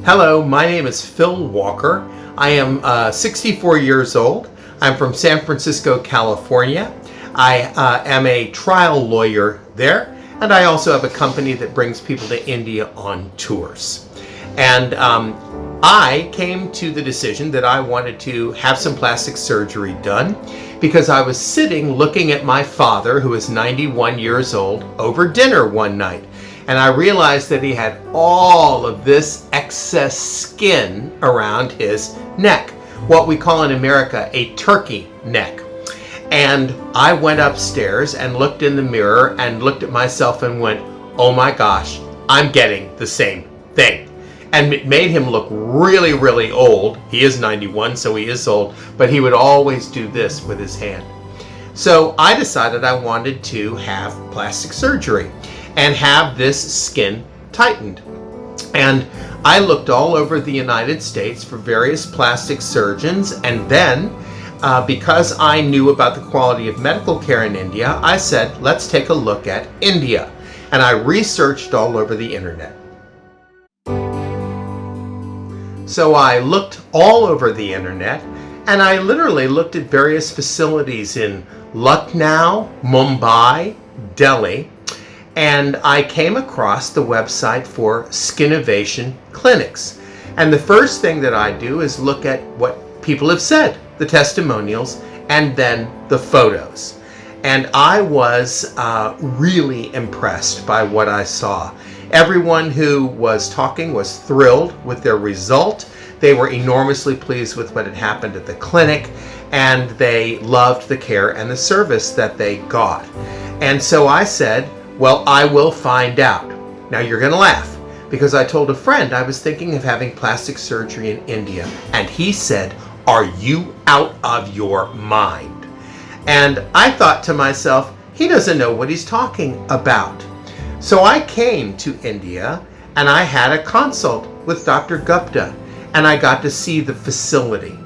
Hello, my name is Phil Walker. I am 64 years old. I'm from San Francisco, California. I am a trial lawyer there, and I also have a company that brings people to India on tours. And I came to the decision that I wanted to have some plastic surgery done because I was sitting looking at my father, who is 91 years old, over dinner one night. And I realized that he had all of this excess skin around his neck, what we call in America a turkey neck. And I went upstairs and looked in the mirror and looked at myself and went, oh my gosh, I'm getting the same thing. And it made him look really, really old. He is 91, so he is old, but he would always do this with his hand. So I decided I wanted to have plastic surgery and have this skin tightened. And I looked all over the United States for various plastic surgeons, and then because I knew about the quality of medical care in India, I said, let's take a look at India. And I researched all over the internet. So I looked all over the internet, and I literally looked at various facilities in Lucknow, Mumbai, Delhi, and I came across the website for Skinnovation Clinics. And the first thing that I do is look at what people have said, the testimonials, and then the photos. And I was really impressed by what I saw. Everyone who was talking was thrilled with their result. They were enormously pleased with what had happened at the clinic, and they loved the care and the service that they got. And so I said, well, I will find out. Now you're going to laugh, because I told a friend I was thinking of having plastic surgery in India, and he said, are you out of your mind? And I thought to myself, he doesn't know what he's talking about. So I came to India and I had a consult with Dr. Gupta, and I got to see the facility.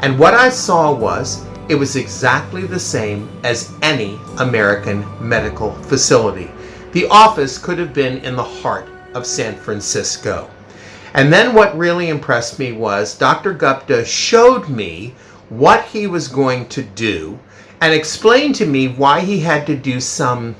And what I saw was, it was exactly the same as any American medical facility. The office could have been in the heart of San Francisco. And then what really impressed me was Dr. Gupta showed me what he was going to do and explained to me why he had to do some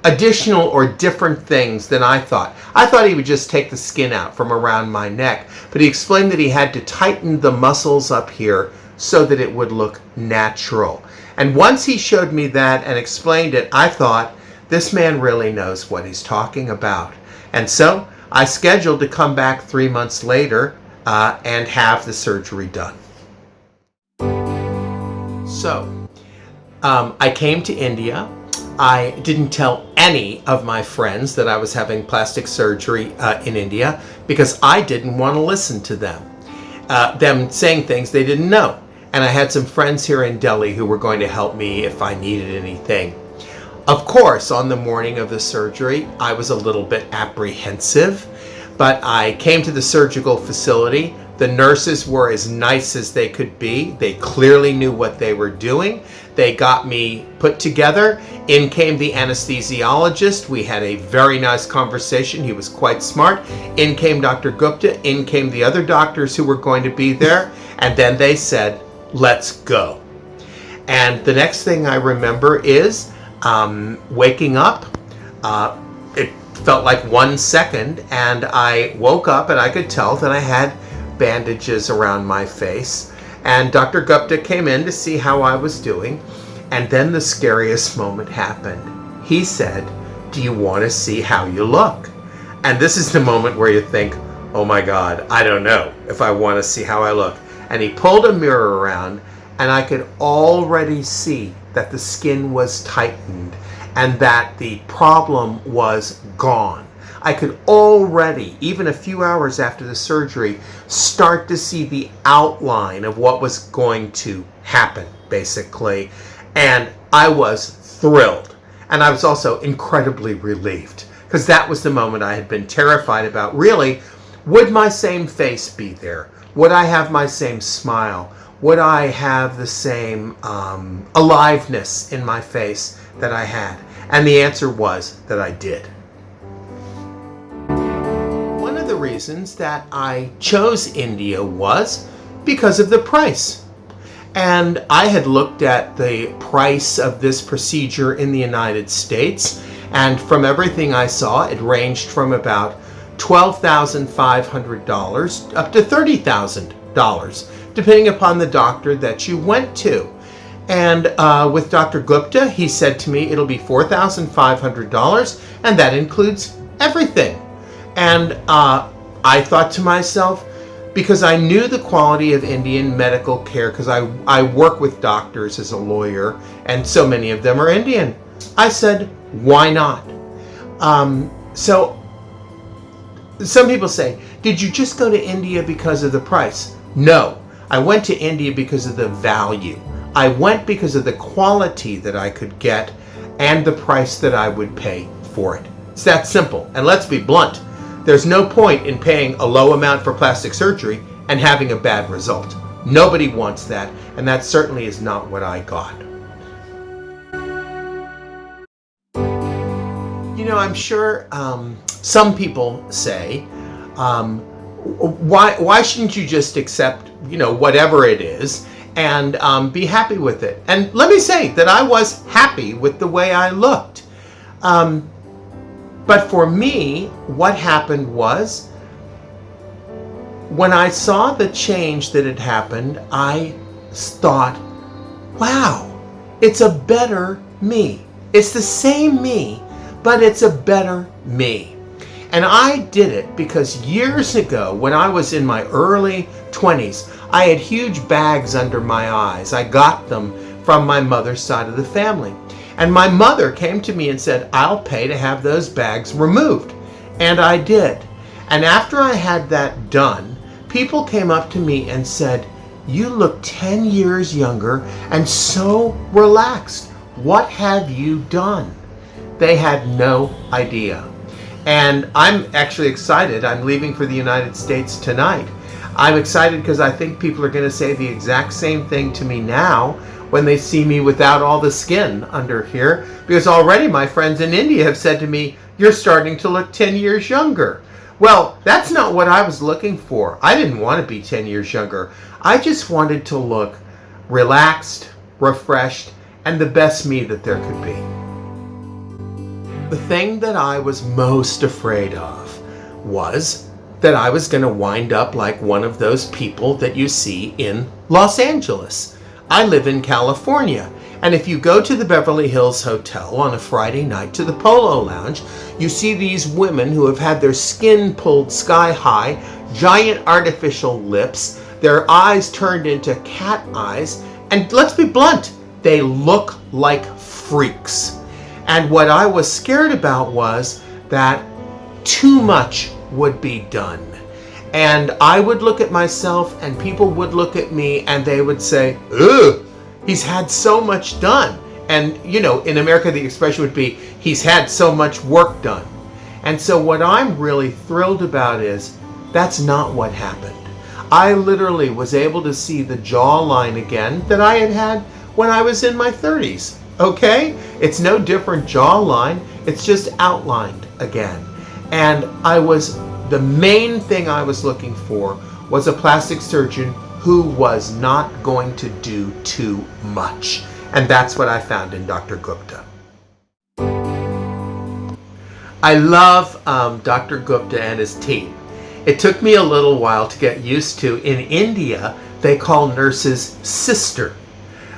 additional or different things than I thought. I thought he would just take the skin out from around my neck, but he explained that he had to tighten the muscles up here so that it would look natural. And once he showed me that and explained it, I thought, this man really knows what he's talking about. And so I scheduled to come back 3 months later and have the surgery done. So I came to India. I didn't tell any of my friends that I was having plastic surgery in India because I didn't want to listen to them saying things they didn't know. And I had some friends here in Delhi who were going to help me if I needed anything. Of course, on the morning of the surgery, I was a little bit apprehensive, but I came to the surgical facility. The nurses were as nice as they could be. They clearly knew what they were doing. They got me put together. In came the anesthesiologist. We had a very nice conversation. He was quite smart. In came Dr. Gupta. In came the other doctors who were going to be there. And then they said, let's go. And the next thing I remember is waking up. It felt like 1 second, and I woke up and I could tell that I had bandages around my face. And Dr. Gupta came in to see how I was doing. And then the scariest moment happened. He said, do you want to see how you look? And this is the moment where you think, oh my God, I don't know if I want to see how I look. And he pulled a mirror around, and I could already see that the skin was tightened and that the problem was gone. I could already, even a few hours after the surgery, start to see the outline of what was going to happen, basically. And I was thrilled. And I was also incredibly relieved, because that was the moment I had been terrified about. Really, would my same face be there? Would I have my same smile? Would I have the same aliveness in my face that I had? And the answer was that I did. One of the reasons that I chose India was because of the price. And I had looked at the price of this procedure in the United States, and from everything I saw, it ranged from about $12,500 up to $30,000, depending upon the doctor that you went to. And with Dr. Gupta, he said to me, it'll be $4,500, and that includes everything. And I thought to myself, because I knew the quality of Indian medical care, because I work with doctors as a lawyer, and so many of them are Indian, I said, why not? So some people say, did you just go to India because of the price? No, I went to India because of the value. I went because of the quality that I could get and the price that I would pay for it. It's that simple. And let's be blunt. There's no point in paying a low amount for plastic surgery and having a bad result. Nobody wants that, and that certainly is not what I got. You know, I'm sure some people say, why shouldn't you just accept, whatever it is and be happy with it? And let me say that I was happy with the way I looked. But for me, what happened was, when I saw the change that had happened, I thought, wow, it's a better me. It's the same me, but it's a better me. And I did it because years ago, when I was in my early 20s, I had huge bags under my eyes. I got them from my mother's side of the family. And my mother came to me and said, I'll pay to have those bags removed. And I did. And after I had that done, people came up to me and said, you look 10 years younger and so relaxed. What have you done? They had no idea. And I'm actually excited. I'm leaving for the United States tonight. I'm excited because I think people are going to say the exact same thing to me now when they see me without all the skin under here, because already my friends in India have said to me, you're starting to look 10 years younger. Well, that's not what I was looking for. I didn't want to be 10 years younger. I just wanted to look relaxed, refreshed, and the best me that there could be. The thing that I was most afraid of was that I was going to wind up like one of those people that you see in Los Angeles. I live in California, and if you go to the Beverly Hills Hotel on a Friday night to the Polo Lounge, you see these women who have had their skin pulled sky high, giant artificial lips, their eyes turned into cat eyes, and let's be blunt, they look like freaks. And what I was scared about was that too much would be done. And I would look at myself and people would look at me and they would say, ugh, he's had so much done. And, in America, the expression would be, he's had so much work done. And so what I'm really thrilled about is that's not what happened. I literally was able to see the jawline again that I had when I was in my 30s. Okay? It's no different jawline. It's just outlined again. And the main thing I was looking for was a plastic surgeon who was not going to do too much. And that's what I found in Dr. Gupta. I love Dr. Gupta and his team. It took me a little while to get used to. In India, they call nurses sister.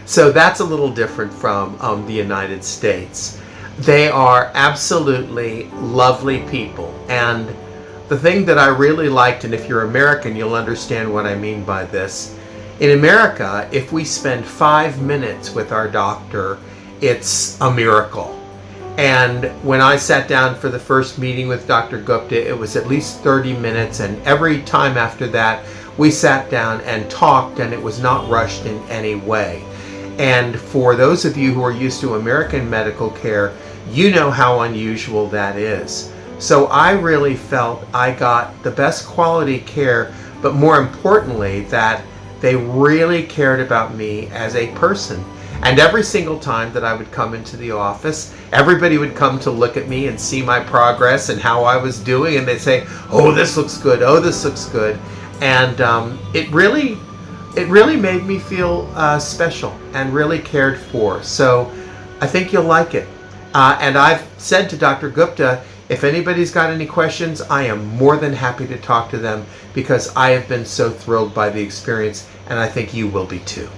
So that's a little different from the United States. They are absolutely lovely people. And the thing that I really liked, and if you're American, you'll understand what I mean by this. In America, if we spend 5 minutes with our doctor, it's a miracle. And when I sat down for the first meeting with Dr. Gupta, it was at least 30 minutes. And every time after that, we sat down and talked, and it was not rushed in any way. And for those of you who are used to American medical care, you know how unusual that is. So I really felt I got the best quality care, but more importantly, that they really cared about me as a person. And every single time that I would come into the office, everybody would come to look at me and see my progress and how I was doing, and they'd say, "Oh, this looks good. Oh, this looks good." And it really made me feel special and really cared for. So I think you'll like it. And I've said to Dr. Gupta, if anybody's got any questions, I am more than happy to talk to them, because I have been so thrilled by the experience, and I think you will be too.